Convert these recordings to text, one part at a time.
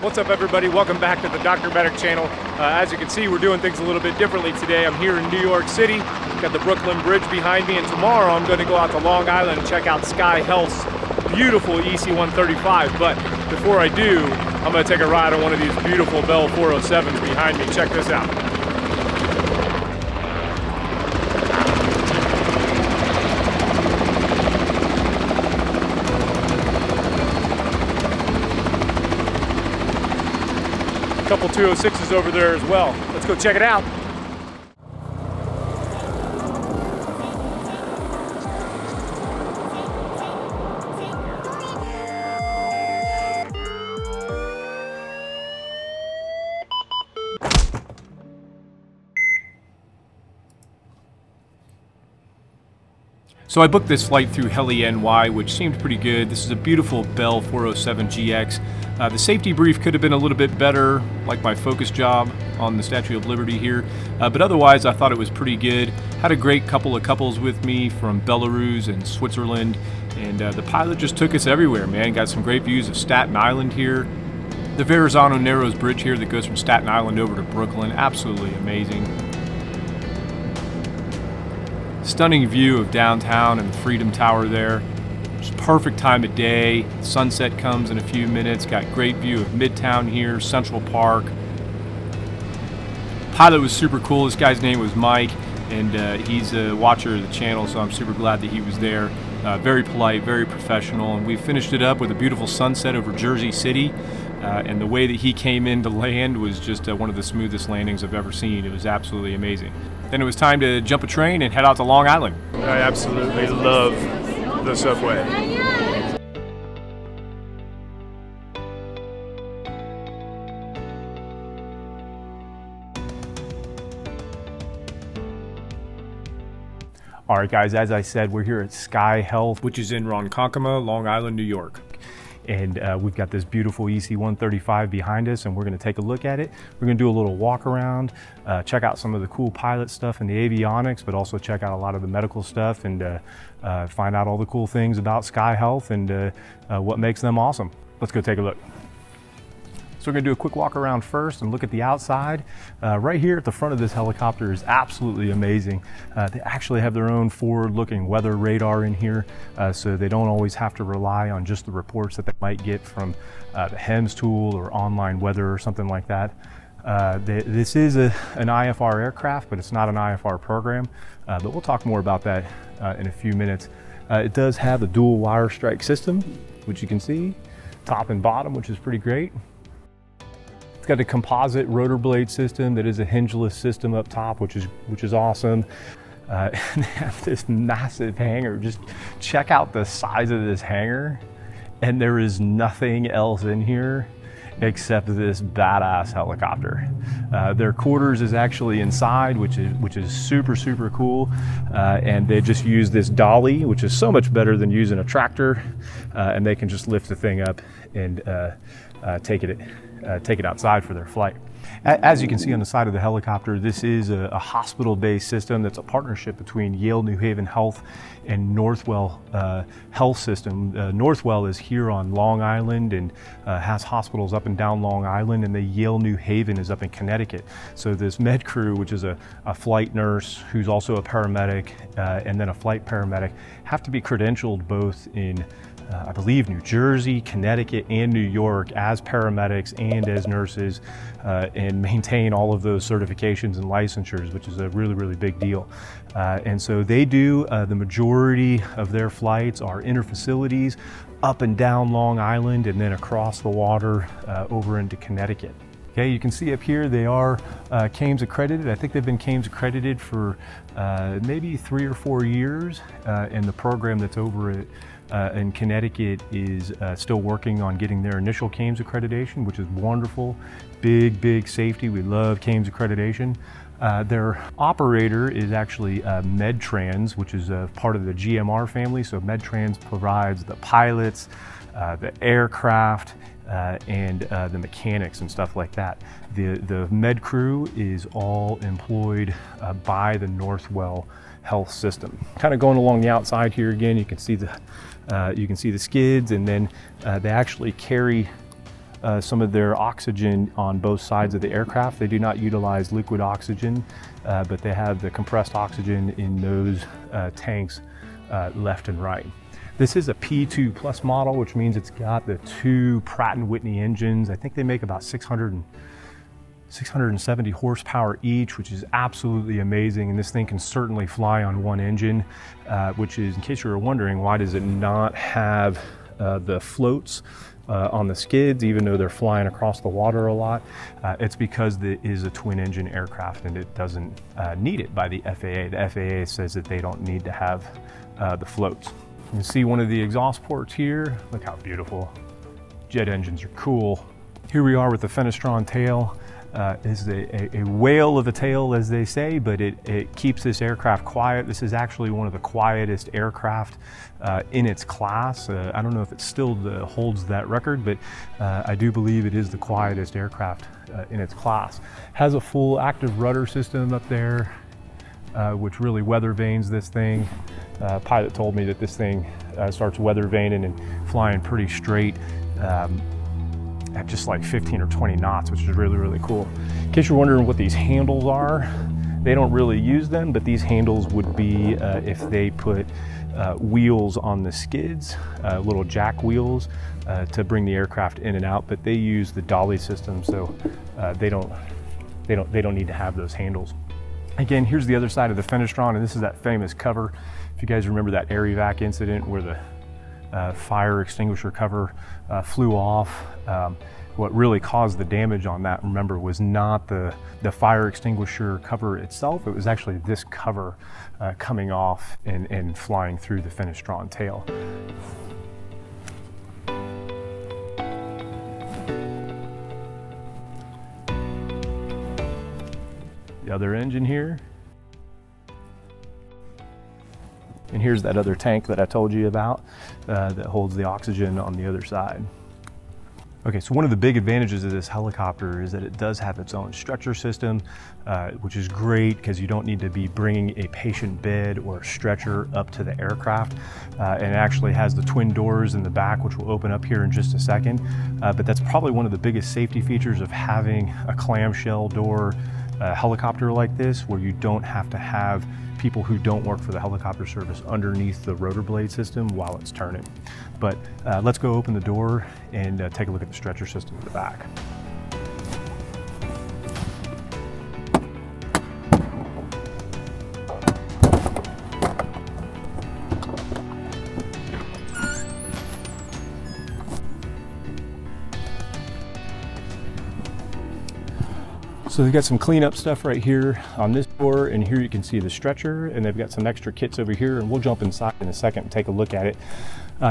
What's up, everybody? Welcome back to the Dr. Medic channel. As you can see, we're doing things a little bit differently today. I'm here in New York City, got the Brooklyn Bridge behind me, and tomorrow I'm going to go out to Long Island and check out SkyHealth's beautiful EC135. But before I do, I'm going to take a ride on one of these beautiful Bell 407s behind me. Check this out. Couple 206s over there as well. Let's go check it out. So I booked this flight through Heli NY, which seemed pretty good. This is a beautiful Bell 407 GX. The safety brief could have been a little bit better, like my focus job on the Statue of Liberty here. But otherwise, I thought it was pretty good. Had a great couple of couples with me from Belarus and Switzerland. And the pilot just took us everywhere, man. Got some great views of Staten Island here. The Verrazano Narrows Bridge here that goes from Staten Island over to Brooklyn. Absolutely amazing. Stunning view of downtown and the Freedom Tower there. Just perfect time of day. Sunset comes in a few minutes. Got great view of Midtown here, Central Park. Pilot was super cool. This guy's name was Mike, and he's a watcher of the channel, so I'm super glad that he was there. Very polite, very professional, and we finished it up with a beautiful sunset over Jersey City. And the way that he came in to land was just one of the smoothest landings I've ever seen. It was absolutely amazing. Then it was time to jump a train and head out to Long Island. I absolutely love the subway. All right, guys, as I said, we're here at SkyHealth, which is in Ronkonkoma, Long Island, New York. And we've got this beautiful EC135 behind us, and we're going to take a look at it. We're going to do a little walk around, check out some of the cool pilot stuff and the avionics, but also check out a lot of the medical stuff and find out all the cool things about SkyHealth and what makes them awesome. Let's go take a look. So we're going to do a quick walk around first and look at the outside. Right here at the front of this helicopter is absolutely amazing. They actually have their own forward-looking weather radar in here, so they don't always have to rely on just the reports that they might get from the HEMS tool or online weather or something like that. This is an IFR aircraft, but it's not an IFR program, but we'll talk more about that in a few minutes. It does have a dual wire strike system, which you can see, top and bottom, which is pretty great. It's got a composite rotor blade system that is a hingeless system up top, which is awesome. And they have this massive hangar. Just check out the size of this hangar, and there is nothing else in here except this badass helicopter. Their quarters is actually inside, which is super cool. And they just use this dolly, which is so much better than using a tractor. And they can just lift the thing up and take it outside for their flight. As you can see on the side of the helicopter, this is a hospital-based system that's a partnership between Yale New Haven Health and Northwell Health System. Northwell is here on Long Island and has hospitals up and down Long Island, and the Yale New Haven is up in Connecticut. So this med crew, which is a flight nurse who's also a paramedic and then a flight paramedic, have to be credentialed both in I believe New Jersey, Connecticut, and New York as paramedics and as nurses, and maintain all of those certifications and licensures, which is a really big deal. And so they do the majority of their flights are inter-facilities up and down Long Island and then across the water over into Connecticut. Okay, you can see up here they are CAMES accredited. I think they've been CAMES accredited for maybe 3 or 4 years, and the program that's over at in Connecticut is still working on getting their initial CAMES accreditation, which is wonderful. Big safety. We love CAMES accreditation. Their operator is actually MedTrans, which is a part of the GMR family. So MedTrans provides the pilots, the aircraft, and the mechanics and stuff like that. The med crew is all employed by the Northwell Health system. Kind of going along the outside here again, you can see the skids, and then they actually carry some of their oxygen on both sides of the aircraft. They do not utilize liquid oxygen, but they have the compressed oxygen in those tanks left and right. This is a P2 Plus model, which means it's got the 2 Pratt & Whitney engines. I think they make about 670 horsepower each, which is absolutely amazing. And this thing can certainly fly on one engine, which is, in case you were wondering, why does it not have the floats on the skids, even though they're flying across the water a lot? It's because it is a twin engine aircraft and it doesn't need it by the FAA. The FAA says that they don't need to have the floats. You can see one of the exhaust ports here. Look how beautiful. Jet engines are cool. Here we are with the Fenestron tail. Is a whale of a tail, as they say, but it keeps this aircraft quiet. This is actually one of the quietest aircraft in its class. I don't know if it still holds that record, but I do believe it is the quietest aircraft in its class. Has a full active rudder system up there, which really weather vanes this thing. Pilot told me that this thing starts weather vaning and flying pretty straight at just like 15 or 20 knots, which is really, really cool. In case you're wondering what these handles are, they don't really use them, but these handles would be if they put wheels on the skids, little jack wheels to bring the aircraft in and out, but they use the dolly system, so they don't need to have those handles. Again, here's the other side of the Fenestron, and this is that famous cover. If you guys remember that air evac incident where the fire extinguisher cover flew off. What really caused the damage on that, remember, was not the fire extinguisher cover itself. It was actually this cover coming off and flying through the Fenestron tail. The other engine here. And here's that other tank that I told you about that holds the oxygen on the other side. Okay, so one of the big advantages of this helicopter is that it does have its own stretcher system, which is great because you don't need to be bringing a patient bed or a stretcher up to the aircraft. And it actually has the twin doors in the back, which will open up here in just a second. But that's probably one of the biggest safety features of having a clamshell door helicopter like this, where you don't have to have people who don't work for the helicopter service underneath the rotor blade system while it's turning. But let's go open the door and take a look at the stretcher system in the back. So they've got some cleanup stuff right here on this door, and here you can see the stretcher, and they've got some extra kits over here, and we'll jump inside in a second and take a look at it.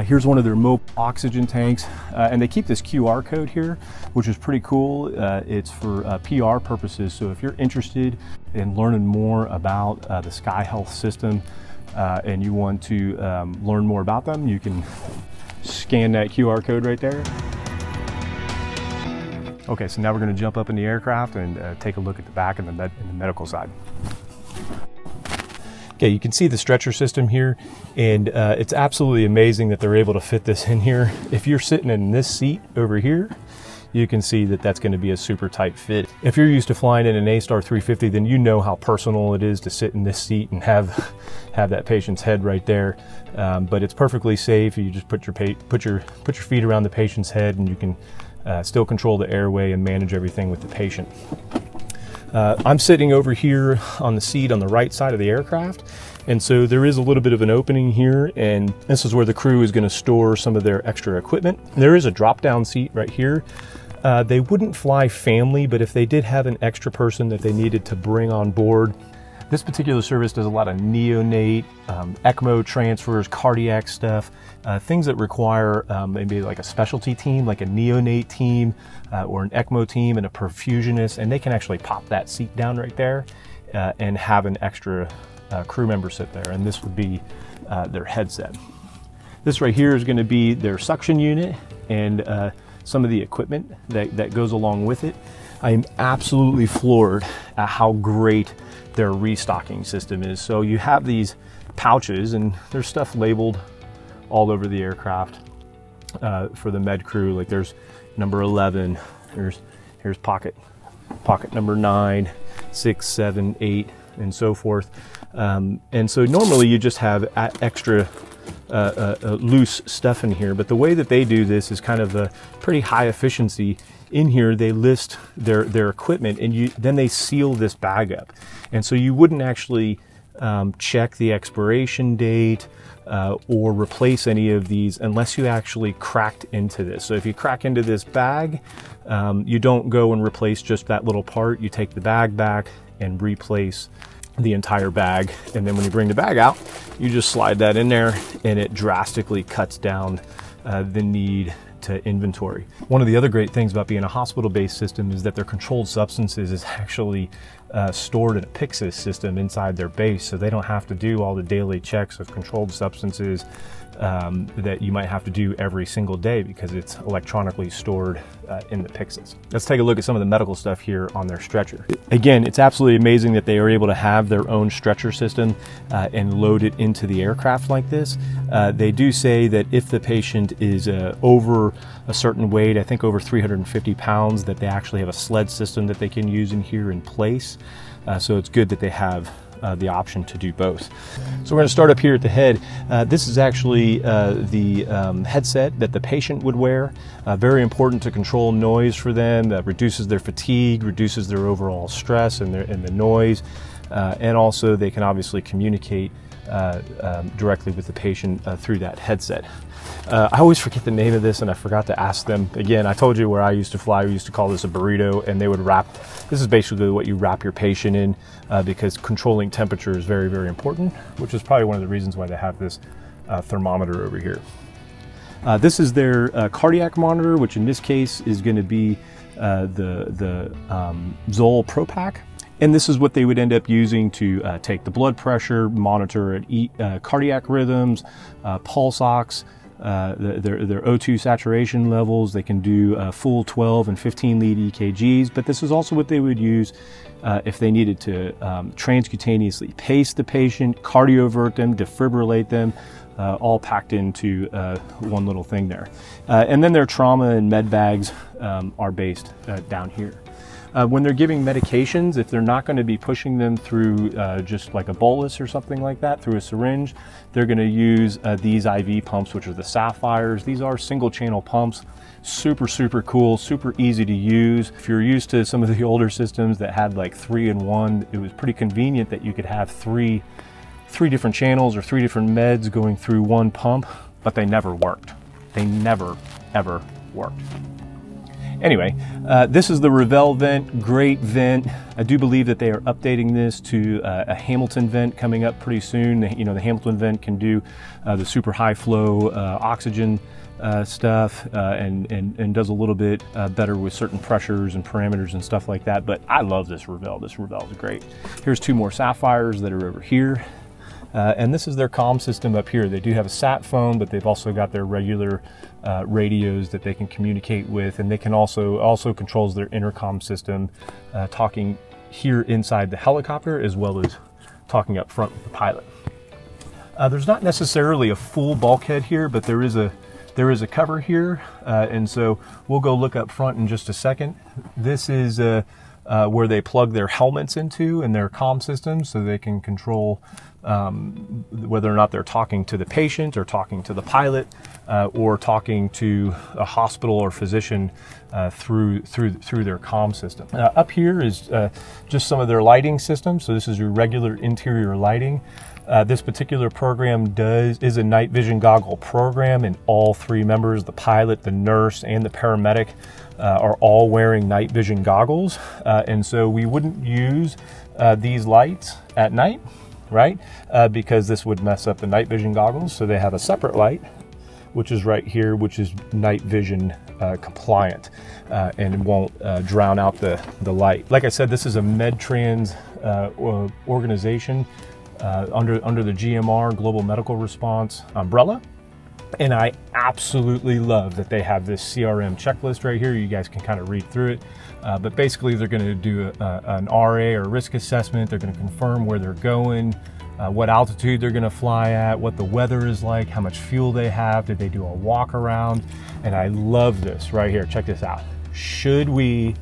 Here's one of their mobile oxygen tanks, and they keep this QR code here, which is pretty cool. It's for PR purposes, so if you're interested in learning more about the SkyHealth system and you want to learn more about them, you can scan that QR code right there. Okay, so now we're going to jump up in the aircraft and take a look at the back and the medical side. Okay, you can see the stretcher system here, and it's absolutely amazing that they're able to fit this in here. If you're sitting in this seat over here, you can see that that's going to be a super tight fit. If you're used to flying in an A-Star 350, then you know how personal it is to sit in this seat and have that patient's head right there. But it's perfectly safe. You just put your feet around the patient's head, and you can still control the airway and manage everything with the patient. I'm sitting over here on the seat on the right side of the aircraft, and so there is a little bit of an opening here, and this is where the crew is going to store some of their extra equipment. There is a drop-down seat right here. They wouldn't fly family, but if they did have an extra person that they needed to bring on board, this particular service does a lot of neonate, ECMO transfers, cardiac stuff, things that require maybe like a specialty team, like a neonate team or an ECMO team and a perfusionist, and they can actually pop that seat down right there and have an extra crew member sit there, and this would be their headset. This right here is going to be their suction unit and some of the equipment that goes along with it. I am absolutely floored at how great their restocking system is. So you have these pouches, and there's stuff labeled all over the aircraft for the med crew. Like there's number 11. Here's pocket number 9, 6, 7, 8, and so forth. And so normally you just have extra loose stuff in here, but the way that they do this is kind of a pretty high efficiency. In here they list their equipment, and then they seal this bag up, and so you wouldn't actually check the expiration date or replace any of these unless you actually cracked into this. So if you crack into this bag, you don't go and replace just that little part. You take the bag back and replace the entire bag, and then when you bring the bag out, you just slide that in there, and it drastically cuts down the need to inventory. One of the other great things about being a hospital-based system is that their controlled substances is actually stored in a Pyxis system inside their base, so they don't have to do all the daily checks of controlled substances that you might have to do every single day because it's electronically stored in the Pyxis. Let's take a look at some of the medical stuff here on their stretcher. Again, it's absolutely amazing that they are able to have their own stretcher system and load it into the aircraft like this. They do say that if the patient is over a certain weight, I think over 350 pounds, that they actually have a sled system that they can use in here in place. So it's good that they have the option to do both. So we're going to start up here at the head. This is actually the headset that the patient would wear. Very important to control noise for them. That reduces their fatigue, reduces their overall stress and the noise. And also they can obviously communicate directly with the patient through that headset. I always forget the name of this, and I forgot to ask them. Again, I told you where I used to fly, we used to call this a burrito, and they would wrap, this is basically what you wrap your patient in because controlling temperature is very, very important, which is probably one of the reasons why they have this thermometer over here. This is their cardiac monitor, which in this case is going to be the Zoll Pro Pack. And this is what they would end up using to take the blood pressure, monitor cardiac rhythms, pulse ox, their O2 saturation levels. They can do full 12 and 15 lead EKGs, but this is also what they would use if they needed to transcutaneously pace the patient, cardiovert them, defibrillate them, all packed into one little thing there. And then their trauma and med bags are based down here. When they're giving medications, if they're not going to be pushing them through just like a bolus or something like that, through a syringe, they're going to use these IV pumps, which are the Sapphires. These are single channel pumps, super, super cool, super easy to use. If you're used to some of the older systems that had like 3-in-1, it was pretty convenient that you could have three different channels or 3 different meds going through one pump, but they never worked. They never, ever worked. Anyway, this is the Revell vent, great vent. I do believe that they are updating this to a Hamilton vent coming up pretty soon. You know, the Hamilton vent can do the super high flow oxygen stuff and does a little bit better with certain pressures and parameters and stuff like that. But I love this Revell. This Revell is great. Here's 2 more Sapphires that are over here. And this is their comm system up here. They do have a sat phone, but they've also got their regular radios that they can communicate with, and they can also controls their intercom system, talking here inside the helicopter as well as talking up front with the pilot. There's not necessarily a full bulkhead here, but there is a cover here, and so we'll go look up front in just a second. This is where they plug their helmets into and their comm systems, so they can control whether or not they're talking to the patient or talking to the pilot or talking to a hospital or physician through their comm system. Up here is just some of their lighting systems. So this is your regular interior lighting. This particular program is a night vision goggle program, and all 3 members, the pilot, the nurse, and the paramedic, are all wearing night vision goggles. And so we wouldn't use these lights at night, right? Because this would mess up the night vision goggles. So they have a separate light, which is right here, which is night vision compliant, and it won't drown out the light. Like I said, this is a MedTrans organization under the GMR, Global Medical Response umbrella. And I absolutely love that they have this CRM checklist right here. You guys can kind of read through it. But basically they're going to do an RA or risk assessment. They're going to confirm where they're going, what altitude they're gonna fly at, what the weather is like, how much fuel they have, did they do a walk around? And I love this right here, check this out. Should we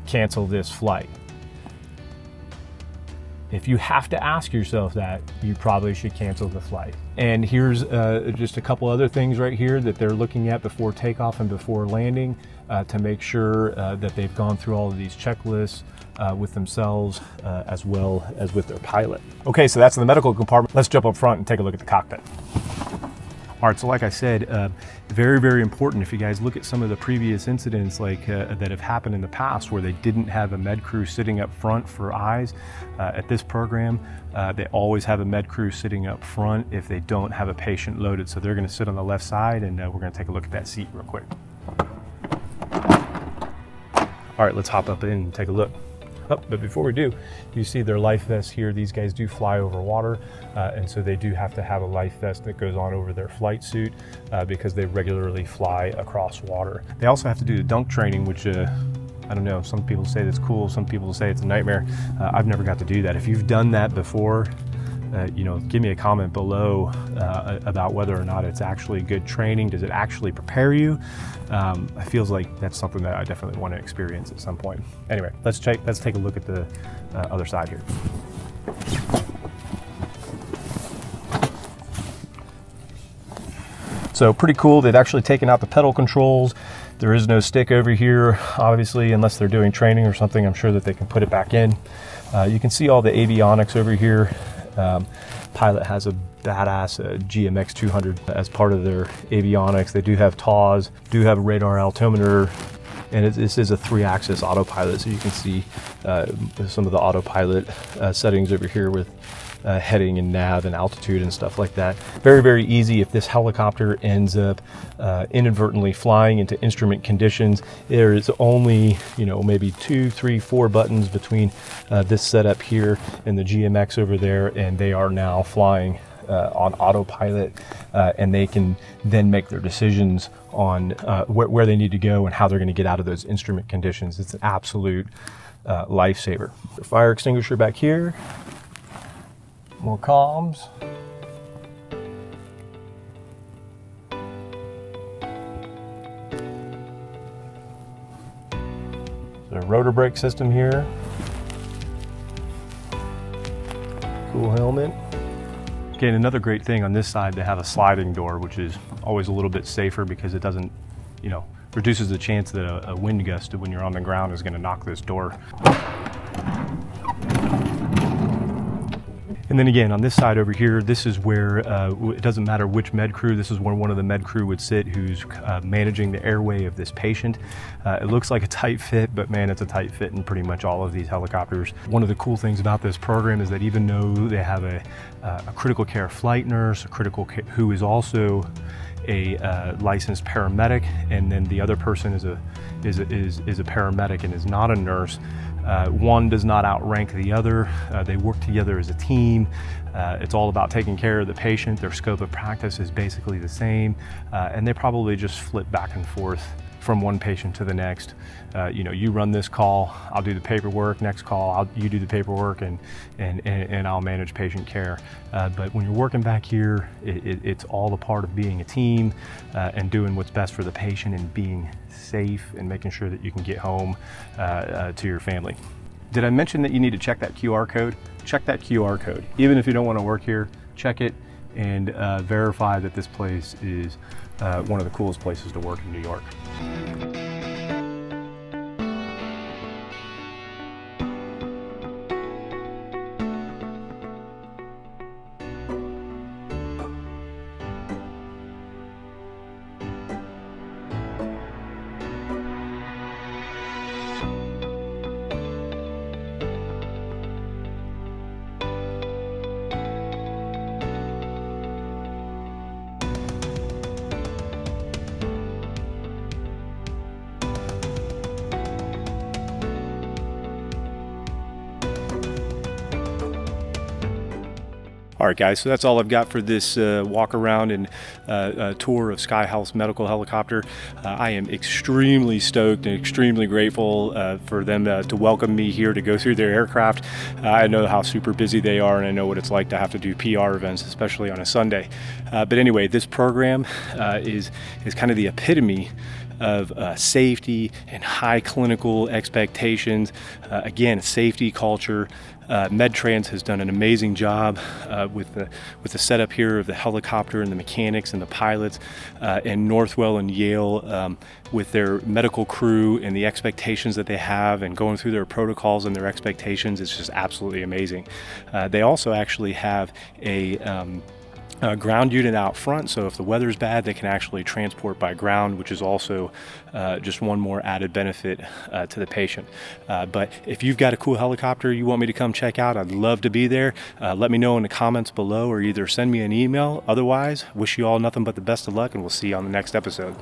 cancel this flight? If you have to ask yourself that, you probably should cancel the flight. And here's just a couple other things right here that they're looking at before takeoff and before landing to make sure that they've gone through all of these checklists with themselves as well as with their pilot. Okay, so that's the medical compartment. Let's jump up front and take a look at the cockpit. All right, so like I said, very, very important. If you guys look at some of the previous incidents like that have happened in the past where they didn't have a med crew sitting up front for eyes, at this program, they always have a med crew sitting up front if they don't have a patient loaded. So they're gonna sit on the left side and we're gonna take a look at that seat real quick. All right, let's hop up in and take a look. Oh, but before we do, you see their life vests here. These guys do fly over water, and so they do have to have a life vest that goes on over their flight suit because they regularly fly across water. They also have to do the dunk training, which I don't know, some people say that's cool, some people say it's a nightmare. I've never got to do that. If you've done that before, you know, give me a comment below about whether or not it's actually good training. Does it actually prepare you? It feels like that's something that I definitely want to experience at some point. Anyway, let's take a look at the other side here. So pretty cool. They've actually taken out the pedal controls. There is no stick over here, obviously, unless they're doing training or something. I'm sure that they can put it back in. You can see all the avionics over here. Pilot has a badass GMX 200 as part of their avionics. They do have TAWs, do have a radar altimeter, and this is a 3-axis autopilot, so you can see some of the autopilot settings over here with heading and nav and altitude and stuff like that. Very, very easy. If this helicopter ends up inadvertently flying into instrument conditions, there is only, you know, maybe 2, 3, 4 buttons between this setup here and the GMX over there, and they are now flying on autopilot, and they can then make their decisions on where they need to go and how they're going to get out of those instrument conditions. It's an absolute lifesaver. The fire extinguisher back here. More comms. The rotor brake system here. Cool helmet. Again, another great thing on this side, they have a sliding door, which is always a little bit safer because it doesn't, you know, reduces the chance that a wind gust when you're on the ground is going to knock this door. And then again, on this side over here, this is where it doesn't matter which med crew, this is where one of the med crew would sit who's managing the airway of this patient. It looks like a tight fit, but man, it's a tight fit in pretty much all of these helicopters. One of the cool things about this program is that even though they have a critical care flight nurse, who is also a licensed paramedic, and then the other person is a paramedic and is not a nurse. One does not outrank the other. They work together as a team. It's all about taking care of the patient. Their scope of practice is basically the same, and they probably just flip back and forth from one patient to the next. You know, you run this call, I'll do the paperwork. Next call, you do the paperwork, and I'll manage patient care. But when you're working back here, it's all a part of being a team and doing what's best for the patient and being safe and making sure that you can get home to your family. Did I mention that you need to check that QR code? Check that QR code. Even if you don't want to work here, check it and verify that this place is one of the coolest places to work in New York. All right, guys, so that's all I've got for this walk around and tour of SkyHealth's medical helicopter. I am extremely stoked and extremely grateful for them to welcome me here to go through their aircraft. I know how super busy they are, and I know what it's like to have to do PR events, especially on a Sunday. But anyway, this program is kind of the epitome of safety and high clinical expectations. Again, safety culture. MedTrans has done an amazing job with the setup here of the helicopter and the mechanics and the pilots, and Northwell and Yale with their medical crew and the expectations that they have and going through their protocols and their expectations. It's just absolutely amazing. They also actually have a ground unit out front, so if the weather's bad, they can actually transport by ground, which is also just one more added benefit to the patient. But if you've got a cool helicopter you want me to come check out, I'd love to be there. Let me know in the comments below, or either send me an email. Otherwise, wish you all nothing but the best of luck, and we'll see you on the next episode.